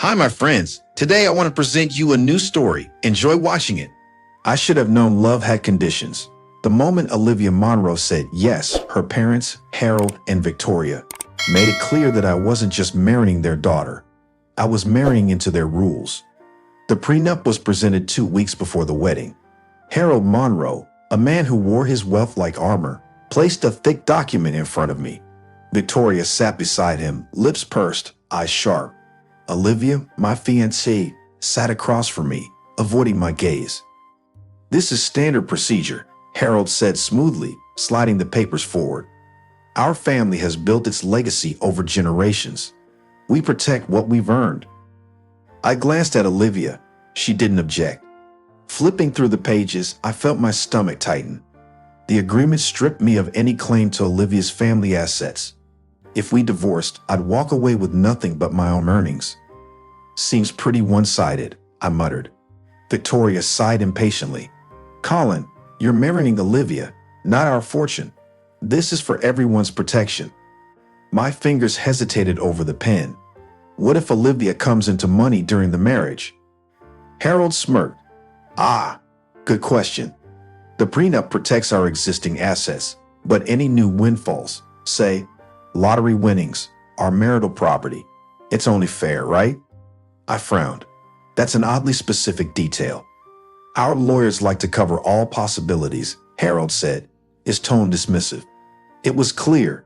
Hi, my friends. Today I want to present you a new story. Enjoy watching it. I should have known love had conditions. The moment Olivia Monroe said yes, her parents, Harold and Victoria, made it clear that I wasn't just marrying their daughter. I was marrying into their rules. The prenup was presented 2 weeks before the wedding. Harold Monroe, a man who wore his wealth like armor, placed a thick document in front of me. Victoria sat beside him, lips pursed, eyes sharp. Olivia, my fiancée, sat across from me, avoiding my gaze. "This is standard procedure," Harold said smoothly, sliding the papers forward. "Our family has built its legacy over generations. We protect what we've earned." I glanced at Olivia. She didn't object. Flipping through the pages, I felt my stomach tighten. The agreement stripped me of any claim to Olivia's family assets. If we divorced, I'd walk away with nothing but my own earnings. "Seems pretty one-sided," I muttered. Victoria sighed impatiently. "Colin, you're marrying Olivia, not our fortune. This is for everyone's protection." My fingers hesitated over the pen. What if Olivia comes into money during the marriage? Harold smirked. "Ah, good question. The prenup protects our existing assets, but any new windfalls, say, lottery winnings, our marital property, it's only fair, right?" I frowned. "That's an oddly specific detail." "Our lawyers like to cover all possibilities," Harold said, his tone dismissive. It was clear.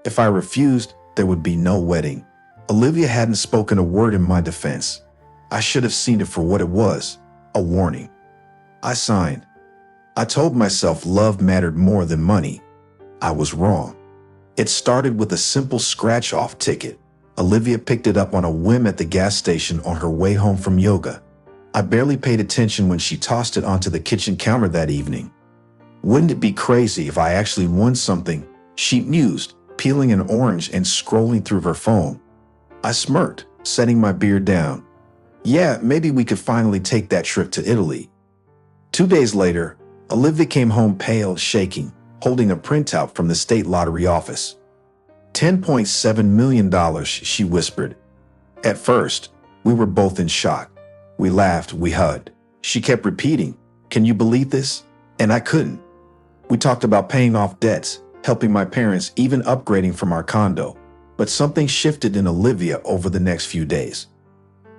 If I refused, there would be no wedding. Olivia hadn't spoken a word in my defense. I should have seen it for what it was, a warning. I signed. I told myself love mattered more than money. I was wrong. It started with a simple scratch-off ticket. Olivia picked it up on a whim at the gas station on her way home from yoga. I barely paid attention when she tossed it onto the kitchen counter that evening. "Wouldn't it be crazy if I actually won something?" she mused, peeling an orange and scrolling through her phone. I smirked, setting my beer down. "Yeah, maybe we could finally take that trip to Italy." 2 days later, Olivia came home pale, shaking, holding a printout from the state lottery office. $10.7 million, she whispered. At first, we were both in shock. We laughed, we hugged. She kept repeating, "Can you believe this?" And I couldn't. We talked about paying off debts, helping my parents, even upgrading from our condo. But something shifted in Olivia over the next few days.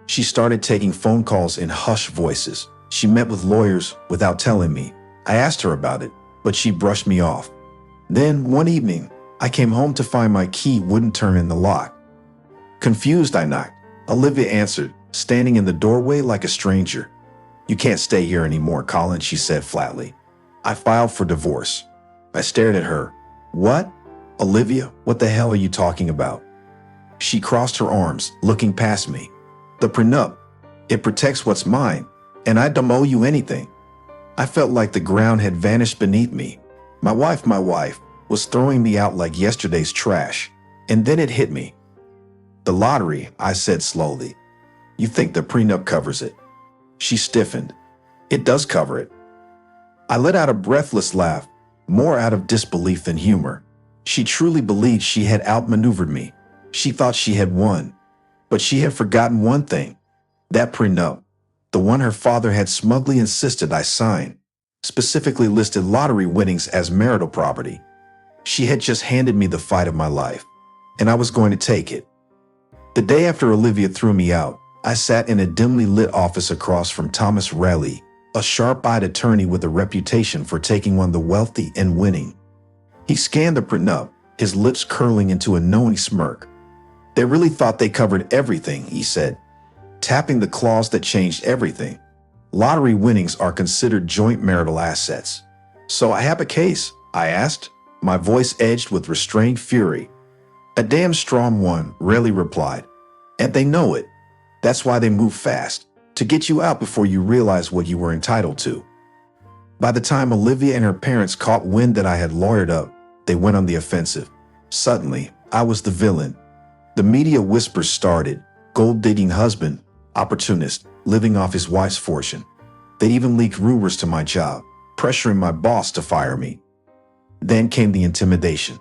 She started taking phone calls in hushed voices. She met with lawyers without telling me. I asked her about it, but she brushed me off. Then, one evening, I came home to find my key wouldn't turn in the lock. Confused, I knocked. Olivia answered, standing in the doorway like a stranger. "You can't stay here anymore, Colin," she said flatly. "I filed for divorce." I stared at her. "What? Olivia, what the hell are you talking about?" She crossed her arms, looking past me. "The prenup. It protects what's mine, and I don't owe you anything." I felt like the ground had vanished beneath me. My wife was throwing me out like yesterday's trash. And then it hit me. "The lottery," I said slowly. "You think the prenup covers it?" She stiffened. "It does cover it." I let out a breathless laugh, more out of disbelief than humor. She truly believed she had outmaneuvered me. She thought she had won. But she had forgotten one thing. That prenup, the one her father had smugly insisted I sign, specifically listed lottery winnings as marital property. She had just handed me the fight of my life, and I was going to take it. The day after Olivia threw me out, I sat in a dimly lit office across from Thomas Raleigh, a sharp-eyed attorney with a reputation for taking on the wealthy and winning. He scanned the prenup, his lips curling into a knowing smirk. "They really thought they covered everything," he said, tapping the clause that changed everything. "Lottery winnings are considered joint marital assets." "So I have a case?" I asked, my voice edged with restrained fury. "A damn strong one," Raleigh replied. "And they know it. That's why they move fast, to get you out before you realize what you were entitled to." By the time Olivia and her parents caught wind that I had lawyered up, they went on the offensive. Suddenly, I was the villain. The media whispers started. Gold-digging husband, opportunist, living off his wife's fortune. They even leaked rumors to my job, pressuring my boss to fire me. Then came the intimidation.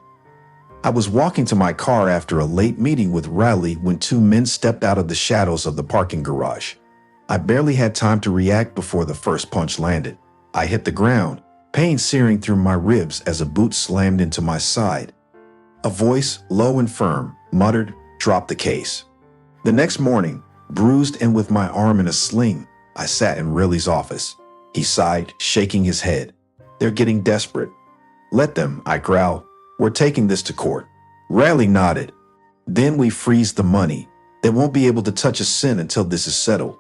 I was walking to my car after a late meeting with Riley when two men stepped out of the shadows of the parking garage. I barely had time to react before the first punch landed. I hit the ground, pain searing through my ribs as a boot slammed into my side. A voice, low and firm, muttered, "Drop the case." The next morning, bruised and with my arm in a sling, I sat in Riley's office. He sighed, shaking his head. "They're getting desperate." "Let them," I growled. "We're taking this to court." Riley nodded. "Then we freeze the money. They won't be able to touch a cent until this is settled."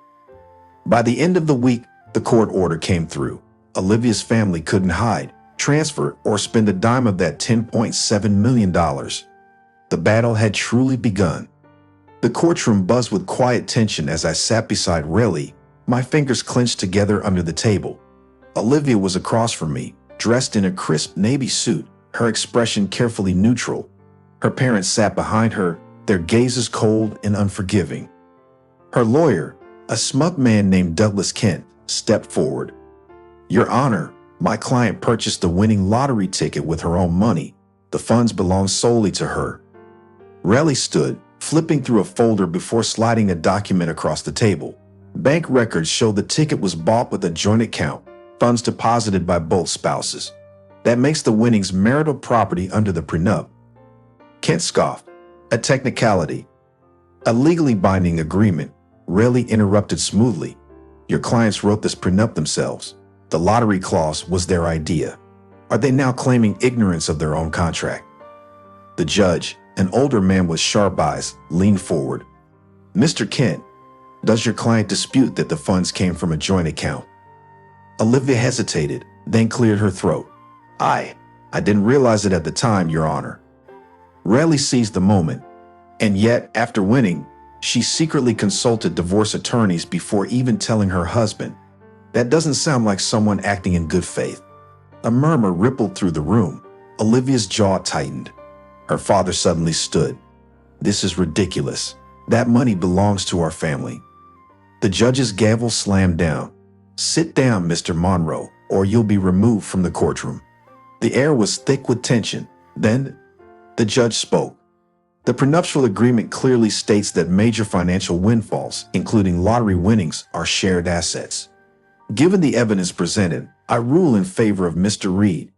By the end of the week, the court order came through. Olivia's family couldn't hide, transfer, or spend a dime of that $10.7 million. The battle had truly begun. The courtroom buzzed with quiet tension as I sat beside Riley, my fingers clenched together under the table. Olivia was across from me, dressed in a crisp navy suit, her expression carefully neutral. Her parents sat behind her, their gazes cold and unforgiving. Her lawyer, a smug man named Douglas Kent, stepped forward. "Your Honor, my client purchased the winning lottery ticket with her own money. The funds belong solely to her." Riley stood, flipping through a folder before sliding a document across the table. Bank records show the ticket was bought with a joint account, funds deposited by both spouses. That makes the winnings marital property under the prenup. Kent scoffed. "A technicality. A legally binding agreement." Riley interrupted smoothly. "Your clients wrote this prenup themselves. The lottery clause was their idea. Are they now claiming ignorance of their own contract?" The judge, an older man with sharp eyes, leaned forward. "Mr. Kent, does your client dispute that the funds came from a joint account?" Olivia hesitated, then cleared her throat. I didn't realize it at the time, Your Honor." Riley seized the moment, and yet, after winning, she secretly consulted divorce attorneys before even telling her husband. That doesn't sound like someone acting in good faith. A murmur rippled through the room. Olivia's jaw tightened. Her father suddenly stood. "This is ridiculous. That money belongs to our family." The judge's gavel slammed down. "Sit down, Mr. Monroe, or you'll be removed from the courtroom." The air was thick with tension. Then, the judge spoke. "The prenuptial agreement clearly states that major financial windfalls, including lottery winnings, are shared assets. Given the evidence presented, I rule in favor of Mr. Reed.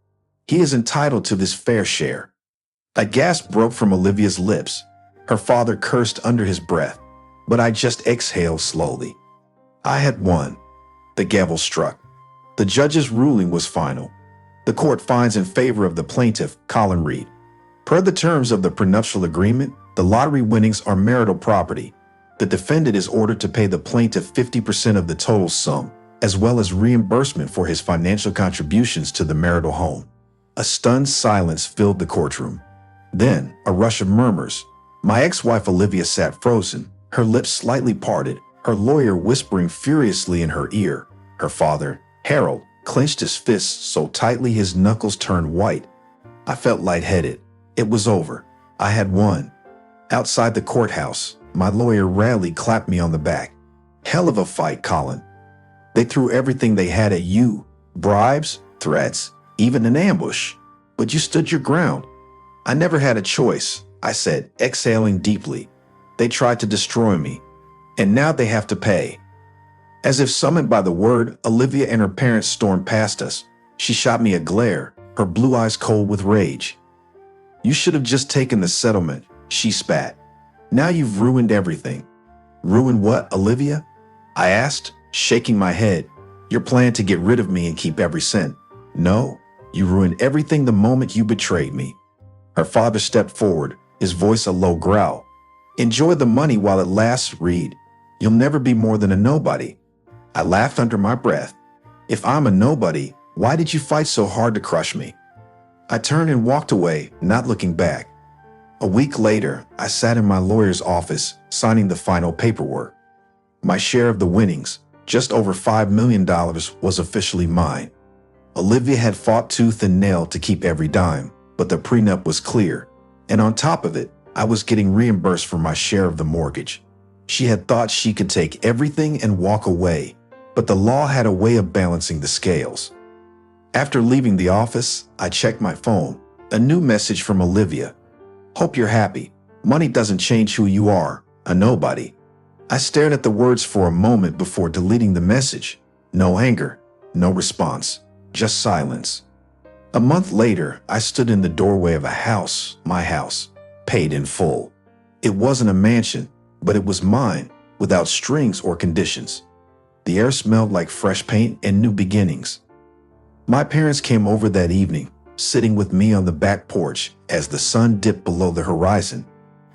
He is entitled to this fair share." A gasp broke from Olivia's lips. Her father cursed under his breath, but I just exhaled slowly. I had won. The gavel struck. The judge's ruling was final. The court finds in favor of the plaintiff, Colin Reed. Per the terms of the prenuptial agreement, the lottery winnings are marital property. The defendant is ordered to pay the plaintiff 50% of the total sum, as well as reimbursement for his financial contributions to the marital home. A stunned silence filled the courtroom. Then, a rush of murmurs. My ex-wife Olivia sat frozen, her lips slightly parted, her lawyer whispering furiously in her ear. Her father, Harold, clenched his fists so tightly his knuckles turned white. I felt lightheaded. It was over. I had won. Outside the courthouse, my lawyer Riley clapped me on the back. "Hell of a fight, Colin. They threw everything they had at you. Bribes, threats, even an ambush. But you stood your ground." "I never had a choice," I said, exhaling deeply. "They tried to destroy me, and now they have to pay." As if summoned by the word, Olivia and her parents stormed past us. She shot me a glare, her blue eyes cold with rage. "You should have just taken the settlement," she spat. "Now you've ruined everything." "Ruined what, Olivia?" I asked, shaking my head. "Your plan to get rid of me and keep every cent." "No, you ruined everything the moment you betrayed me." Her father stepped forward, his voice a low growl. "Enjoy the money while it lasts, Reed. You'll never be more than a nobody." I laughed under my breath. "If I'm a nobody, why did you fight so hard to crush me?" I turned and walked away, not looking back. A week later, I sat in my lawyer's office, signing the final paperwork. My share of the winnings, just over $5 million, was officially mine. Olivia had fought tooth and nail to keep every dime, but the prenup was clear. And on top of it, I was getting reimbursed for my share of the mortgage. She had thought she could take everything and walk away, but the law had a way of balancing the scales. After leaving the office, I checked my phone. A new message from Olivia. Hope you're happy. Money doesn't change who you are, a nobody. I stared at the words for a moment before deleting the message. No anger, no response, just silence. A month later, I stood in the doorway of a house, my house, paid in full. It wasn't a mansion, but it was mine, without strings or conditions. The air smelled like fresh paint and new beginnings. My parents came over that evening, sitting with me on the back porch as the sun dipped below the horizon.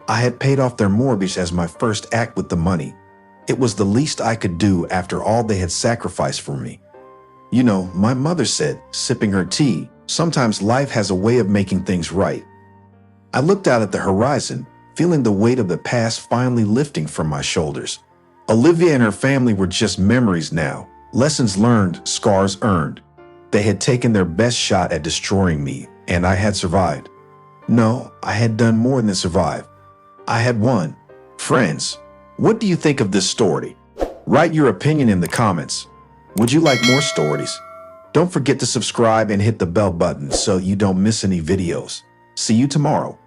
I had paid off their mortgage as my first act with the money. It was the least I could do after all they had sacrificed for me. You know, my mother said, sipping her tea, sometimes life has a way of making things right. I looked out at the horizon, feeling the weight of the past finally lifting from my shoulders. Olivia and her family were just memories now, lessons learned, scars earned. They had taken their best shot at destroying me, and I had survived. No, I had done more than survive. I had won. Friends, what do you think of this story? Write your opinion in the comments. Would you like more stories? Don't forget to subscribe and hit the bell button so you don't miss any videos. See you tomorrow.